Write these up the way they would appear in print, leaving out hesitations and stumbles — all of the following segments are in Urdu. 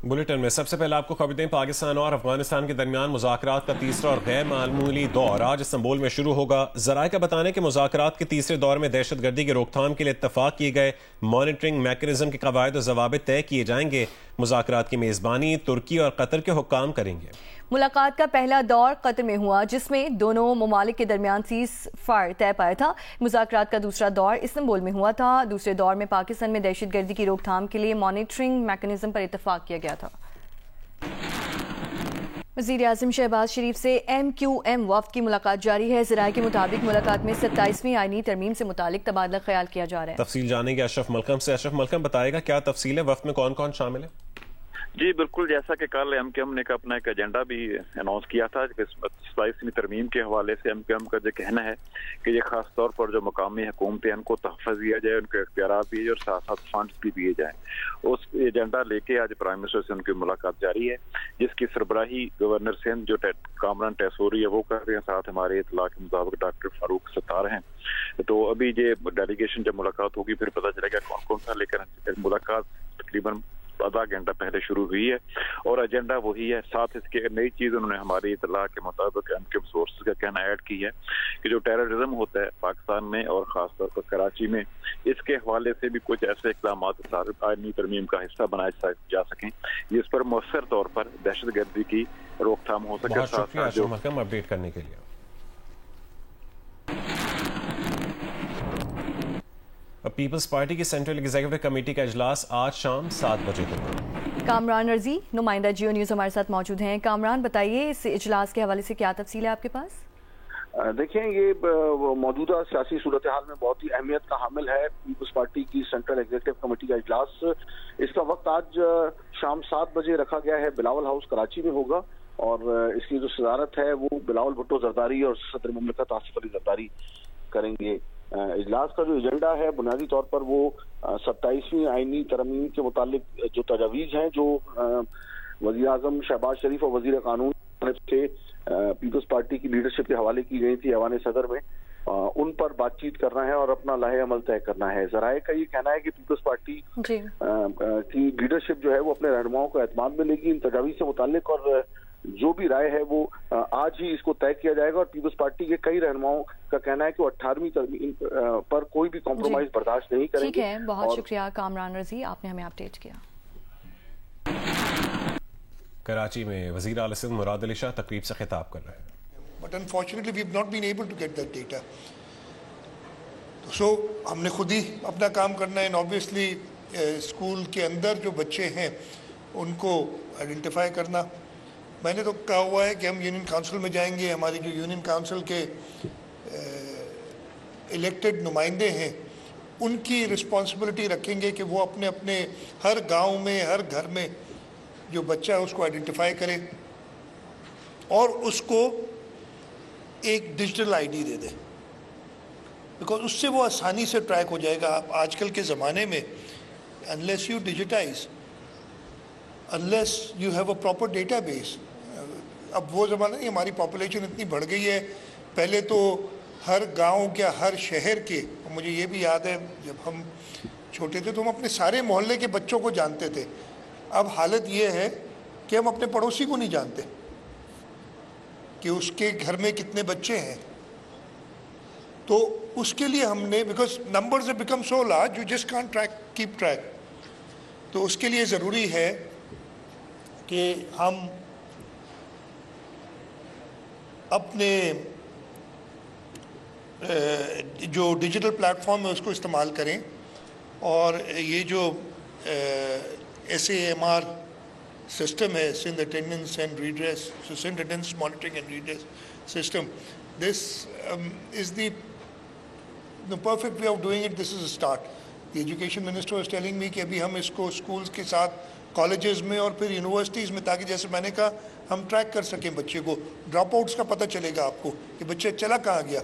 بلیٹن میں سب سے پہلے آپ کو خبر دیں، پاکستان اور افغانستان کے درمیان مذاکرات کا تیسرا اور غیر معمولی دور آج استنبول میں شروع ہوگا۔ ذرائع کا بتانا ہے کہ مذاکرات کے تیسرے دور میں دہشت گردی کی روک تھام کے لیے اتفاق کیے گئے مانیٹرنگ میکانزم کے قواعد و ضوابط طے کیے جائیں گے۔ مذاکرات کی میزبانی ترکی اور قطر کے حکام کریں گے۔ ملاقات کا پہلا دور قطر میں ہوا، جس میں دونوں ممالک کے درمیان سیز فائر طے پایا تھا۔ مذاکرات کا دوسرا دور استنبول میں ہوا تھا۔ دوسرے دور میں پاکستان میں دہشت گردی کی روک تھام کے لیے مانیٹرنگ میکانزم پر اتفاق کیا گیا تھا۔ وزیر اعظم شہباز شریف سے ایم کیو ایم وفد کی ملاقات جاری ہے۔ ذرائع کے مطابق ملاقات میں 27ویں آئینی ترمیم سے متعلق تبادلہ خیال کیا جا رہا ہے۔ تفصیل جانیں گے اشرف ملکم سے۔ اشرف ملکم بتائے گا کیا تفصیل ہے، وفد میں کون کون شامل ہے؟ جی بالکل، جیسا کہ کل ایم کیو ایم نے اپنا ایک ایجنڈا بھی اناؤنس کیا تھا کہ 27ویں ترمیم کے حوالے سے ایم کیو ایم کا جو کہنا ہے کہ یہ خاص طور پر جو مقامی حکومتیں ان کو تحفظ دیا جائے، ان کے اختیارات دیے اور ساتھ ساتھ فنڈز بھی دیے جائیں۔ اس ایجنڈا لے کے آج پرائم منسٹر سے ان کی ملاقات جاری ہے، جس کی سربراہی گورنر سندھ جو کامران ٹیسوری ہے وہ کر رہے ہیں، ساتھ ہمارے اطلاع کے مطابق ڈاکٹر فاروق ستار ہیں۔ تو ابھی یہ ڈیلیگیشن جب ملاقات ہوگی پھر پتہ چلے گا کون کون سا، لیکن ملاقات تقریباً آدھا گھنٹہ پہلے شروع ہوئی ہے اور ایجنڈا وہی ہے۔ ساتھ اس کے نئی چیز انہوں نے ہماری اطلاع کے مطابق ایم کیو ایم سورسز کا کہنا ایڈ کی ہے کہ جو ٹیررزم ہوتا ہے پاکستان میں اور خاص طور پر کراچی میں، اس کے حوالے سے بھی کچھ ایسے اقدامات آئینی ترمیم کا حصہ بنائے جا سکیں جس پر مؤثر طور پر دہشت گردی کی روک تھام ہو سکے۔ بہت شکریہ اشرف ملکم اپڈیٹ کرنے کے لیے۔ پیپلز پارٹی کی سینٹرل ایگزیکٹو کمیٹی کا اجلاس آج شام 7 بجے ہوگا۔ کامران رضی نمائندہ جیو نیوز ہمارے ساتھ موجود ہیں۔ کامران بتائیے اس اجلاس کے حوالے سے کیا تفصیل ہے آپ کے پاس؟ دیکھیں، یہ موجودہ سیاسی صورتحال میں بہت ہی اہمیت کا حامل ہے پیپلز پارٹی کی سینٹرل ایگزیکٹو کمیٹی کا اجلاس۔ اس کا وقت آج شام 7 بجے رکھا گیا ہے، بلاول ہاؤس کراچی میں ہوگا اور اس کی جو صدارت ہے وہ بلاول بھٹو زرداری اور صدر مملکت آصف علی زرداری کریں گے۔ اجلاس کا جو ایجنڈا ہے بنیادی طور پر وہ 27ویں آئینی ترمیم کے متعلق جو تجاویز ہیں جو وزیر اعظم شہباز شریف اور وزیر قانون سے پیپلز پارٹی کی لیڈرشپ کے حوالے کی گئی تھی ایوان صدر میں، ان پر بات چیت کرنا ہے اور اپنا لاہے عمل طے کرنا ہے۔ ذرائع کا یہ کہنا ہے کہ پیپلز پارٹی کی لیڈرشپ جو ہے وہ اپنے رہنماؤں کو اعتماد میں لے گی ان تجاویز سے متعلق، اور جو بھی رائے ہے وہ آج ہی اس کو طے کیا جائے گا۔ اور پیپلز پارٹی کے کئی رہنماؤں کا کہنا ہے کہ وہ 18ویں ترمیم پر کوئی بھی کمپرومائز برداشت نہیں کریں گے۔ ٹھیک ہے، بہت شکریہ کامران رضی، آپ نے ہمیں اپڈیٹ کیا۔ کراچی میں وزیر اعلیٰ سندھ مراد علی شاہ تقریب سے خطاب کر رہے ہیں۔ But unfortunately we have not been able to get that data. So ہم نے خود ہی اپنا کام کرنا ہے، obviously اسکول کے اندر جو بچے ہیں ان کو آئیڈینٹیفائی کرنا۔ میں نے تو کہا ہوا ہے کہ ہم یونین کاؤنسل میں جائیں گے، ہماری جو یونین کاؤنسل کے الیکٹڈ نمائندے ہیں ان کی رسپانسبلٹی رکھیں گے کہ وہ اپنے اپنے ہر گاؤں میں ہر گھر میں جو بچہ ہے اس کو آئیڈینٹیفائی کرے اور اس کو ایک ڈیجیٹل آئی ڈی دے دے، بیکاز اس سے وہ آسانی سے ٹریک ہو جائے گا۔ آج کل کے زمانے میں unless you digitize, unless you have a proper database، اب وہ زمانہ نہیں، ہماری پاپولیشن اتنی بڑھ گئی ہے۔ پہلے تو ہر گاؤں کے ہر شہر کے، مجھے یہ بھی یاد ہے جب ہم چھوٹے تھے تو ہم اپنے سارے محلے کے بچوں کو جانتے تھے۔ اب حالت یہ ہے کہ ہم اپنے پڑوسی کو نہیں جانتے کہ اس کے گھر میں کتنے بچے ہیں۔ تو اس کے لیے ہم نے، because numbers have become so large you just can't keep track, تو اس کے لیے ضروری ہے کہ ہم اپنے جو ڈیجیٹل پلیٹ فارم ہے اس کو استعمال کریں، اور یہ جو S A M R system ہے، Sindh attendance and redress, Sindh attendance monitoring and redress system, this is the perfect way of doing it. This is a start. The education minister was telling me کہ ابھی ہم اس کو اسکولس کے ساتھ کالجز میں اور پھر یونیورسٹیز میں، تاکہ جیسے میں نے کہا ہم ٹریک کر سکیں بچے کو، ڈراپ آؤٹس کا پتہ چلے گا آپ کو کہ بچہ چلا کہاں گیا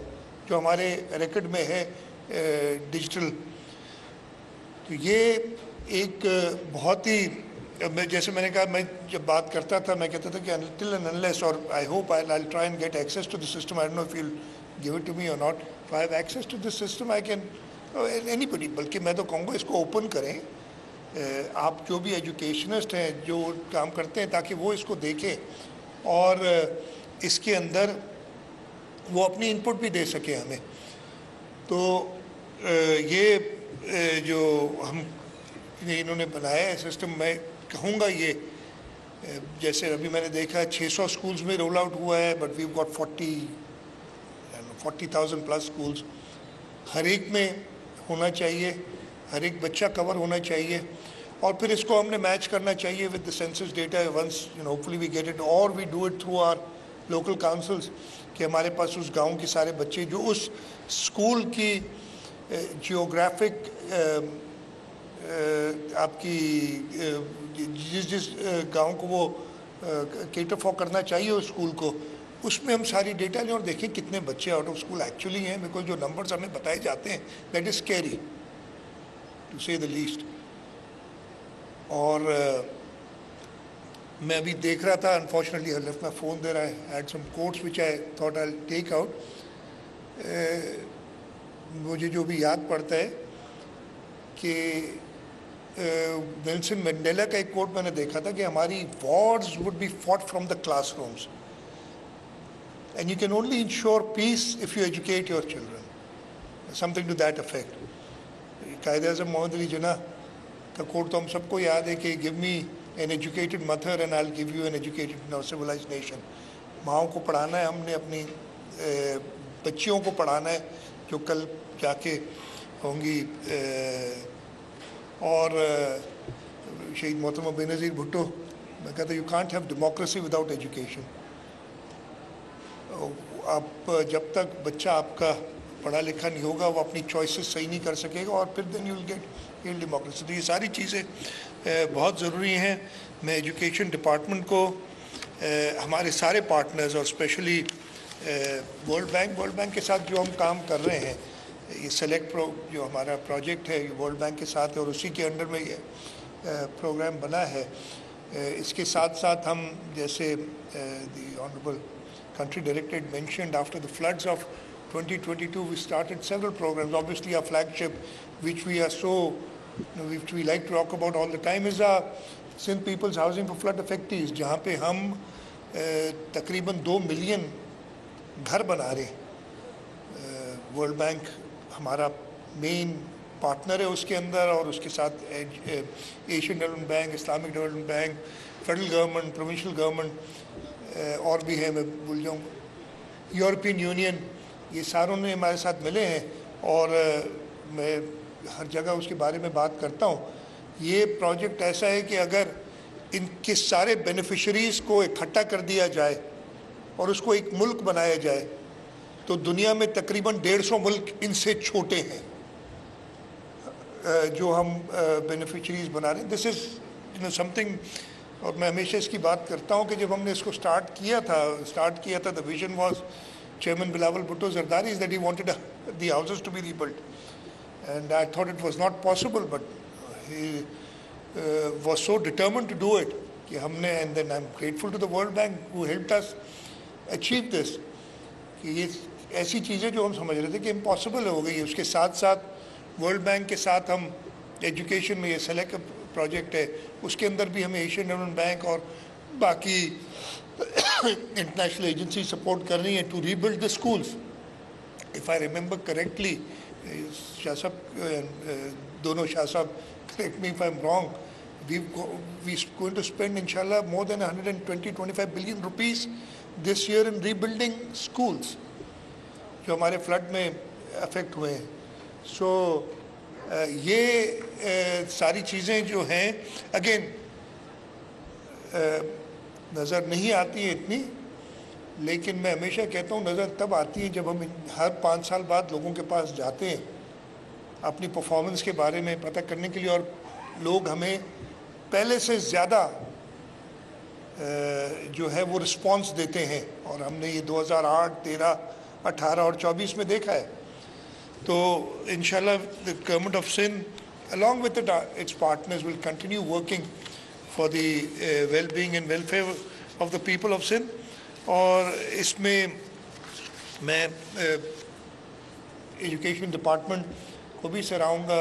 جو ہمارے ریکارڈ میں ہے ڈیجیٹل۔ تو یہ ایک بہت ہی، جیسے میں نے کہا، میں جب بات کرتا تھا میں کہتا تھا کہ until and unless، اور I hope I'll try and get access to the system. I don't know if you'll give it to me or not. If I have access to this system I can، anybody، بلکہ میں تو کہوں گا اس کو اوپن کریں آپ جو بھی ایجوکیشنسٹ ہیں جو کام کرتے ہیں تاکہ وہ اس کو دیکھیں اور اس کے اندر وہ اپنی انپٹ بھی دے سکیں ہمیں. تو یہ جو ہم انہوں نے بنایا ہے سسٹم, میں کہوں گا یہ جیسے ابھی میں نے دیکھا 600 اسکولز میں رول آؤٹ ہوا ہے, but we've got 40,000 plus schools. ہر ایک میں ہونا چاہیے, ہر ایک بچہ کور ہونا چاہیے, اور پھر اس کو ہم نے میچ کرنا چاہیے with the census data once hopefully we get it, اور we do it through our local councils, کہ ہمارے پاس اس گاؤں کے سارے بچے جو اس اسکول کی جیوگرافک آپ کی جس گاؤں کو وہ کیٹر فار کرنا چاہیے اس اسکول کو, اس میں ہم ساری ڈیٹا لیں اور دیکھیں کتنے بچے آؤٹ آف اسکول ایکچولی ہیں, بیکاز جو نمبرز ہمیں بتائے جاتے ہیں دیٹ از اسکیری ٹو سے دا لیسٹ. اور میں ابھی دیکھ رہا تھا, unfortunately I left my phone there, I had some coats which I thought I take out. مجھے جو بھی یاد پڑتا ہے کہ نیلسن منڈیلا کا ایک کوٹ میں نے دیکھا تھا کہ ہماری wars would be fought from the classrooms, and you can only ensure peace if you educate your children, something to that effect. Quaid Azam محمد علی جناح کا کوٹ تو ہم سب کو یاد ہے کہ give me an educated mother and I will give you an educated civilised nation. ماؤں کو پڑھانا ہے ہم نے, اپنی بچیوں کو پڑھانا ہے جو کل جا کے ہوں گی. اور شہید محترمہ بے نظیر بھٹو, میں کہتا ہوں you can't have democracy without education. آپ جب تک بچہ آپ کا پڑھا لکھا نہیں ہوگا وہ اپنی چوائسیز صحیح نہیں کر سکے گا, اور پھر then you will get real democracy. تو یہ ساری چیزیں بہت ضروری ہیں. میں ایجوکیشن ڈپارٹمنٹ کو, ہمارے سارے پارٹنرز اور اسپیشلی ورلڈ بینک کے ساتھ جو ہم کام کر رہے ہیں, یہ سلیکٹ جو ہمارا پروجیکٹ ہے یہ ورلڈ بینک کے ساتھ ہے اور اسی کے انڈر میں یہ پروگرام بنا ہے. اس کے ساتھ ساتھ ہم جیسے دی honourable country director had mentioned, after the floods of 2022 we started several programs. Obviously our flagship, which which we like to talk about all the time, is Sindh People's Housing for Flood Affectees, جہاں پہ ہم تقریباً 2 ملین گھر بنا رہے ہیں. ورلڈ بینک ہمارا مین پارٹنر ہے اس کے اندر, اور اس کے ساتھ Asian development bank, Islamic development bank, federal government, provincial government, اور بھی ہے میں بھول جاؤں, یورپین یونین, یہ ساروں نے ہمارے ساتھ ملے ہیں. اور میں ہر جگہ اس کے بارے میں بات کرتا ہوں. یہ پروجیکٹ ایسا ہے کہ اگر ان کے سارے بینیفیشریز کو اکٹھا کر دیا جائے اور اس کو ایک ملک بنایا جائے تو دنیا میں تقریباً 150 ملک ان سے چھوٹے ہیں جو ہم بینیفیشریز بنا رہے ہیں. دس از سم تھنگ, اور میں ہمیشہ اس کی بات کرتا ہوں کہ جب ہم نے اس کو اسٹارٹ کیا تھا the vision was chairman Bilawal Bhutto Zardari is that he wanted the houses to be rebuilt, and I thought it was not possible, but he was so determined to do it کہ ہم نے, and then I am grateful to the World Bank who helped us achieve this, کہ یہ ایسی چیزیں جو ہم سمجھ رہے تھے کہ امپاسبل ہو گئی. اس کے ساتھ ساتھ ورلڈ بینک کے ساتھ ہم ایجوکیشن میں یہ سلیکٹ پروجیکٹ ہے, اس کے اندر بھی ہمیں ایشین ڈیولپمنٹ بینک اور باقی انٹرنیشنل ایجنسی سپورٹ کر رہی ہیں to rebuild the schools. If I remember correctly, Shah Sahab, دونوں Shah Sahab correct me if I am wrong, we going to spend ان شاء اللہ more than 125 billion rupees this year in rebuilding schools جو ہمارے فلڈ میں افیکٹ ہوئے ہیں. سو یہ ساری چیزیں جو ہیں اگین نظر نہیں آتی ہیں اتنی, لیکن میں ہمیشہ کہتا ہوں نظر تب آتی ہیں جب ہم ہر 5 سال بعد لوگوں کے پاس جاتے ہیں اپنی پرفارمنس کے بارے میں پتہ کرنے کے لیے, اور لوگ ہمیں پہلے سے زیادہ جو ہے وہ رسپانس دیتے ہیں, اور ہم نے یہ 2008, 13, 18 اور 24 میں دیکھا ہے. تو انشاءاللہ the government of Sindh along with its partners will continue working for the well-being and welfare of the people of Sindh. اور اس میں میں ایجوکیشن ڈپارٹمنٹ کو بھی سراہوں گا,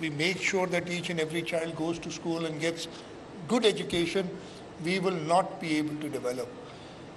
we make sure that each and every child goes to school and gets good education, we will not be able to develop.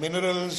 minerals,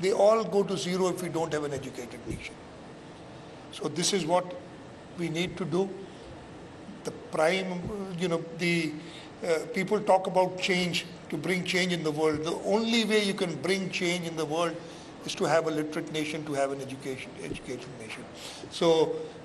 they all go to zero if we don't have an educated nation. So this is what we need to do. The prime, people talk about change, to bring change in the world. The only way you can bring change in the world is to have a literate nation, to have an educated nation. So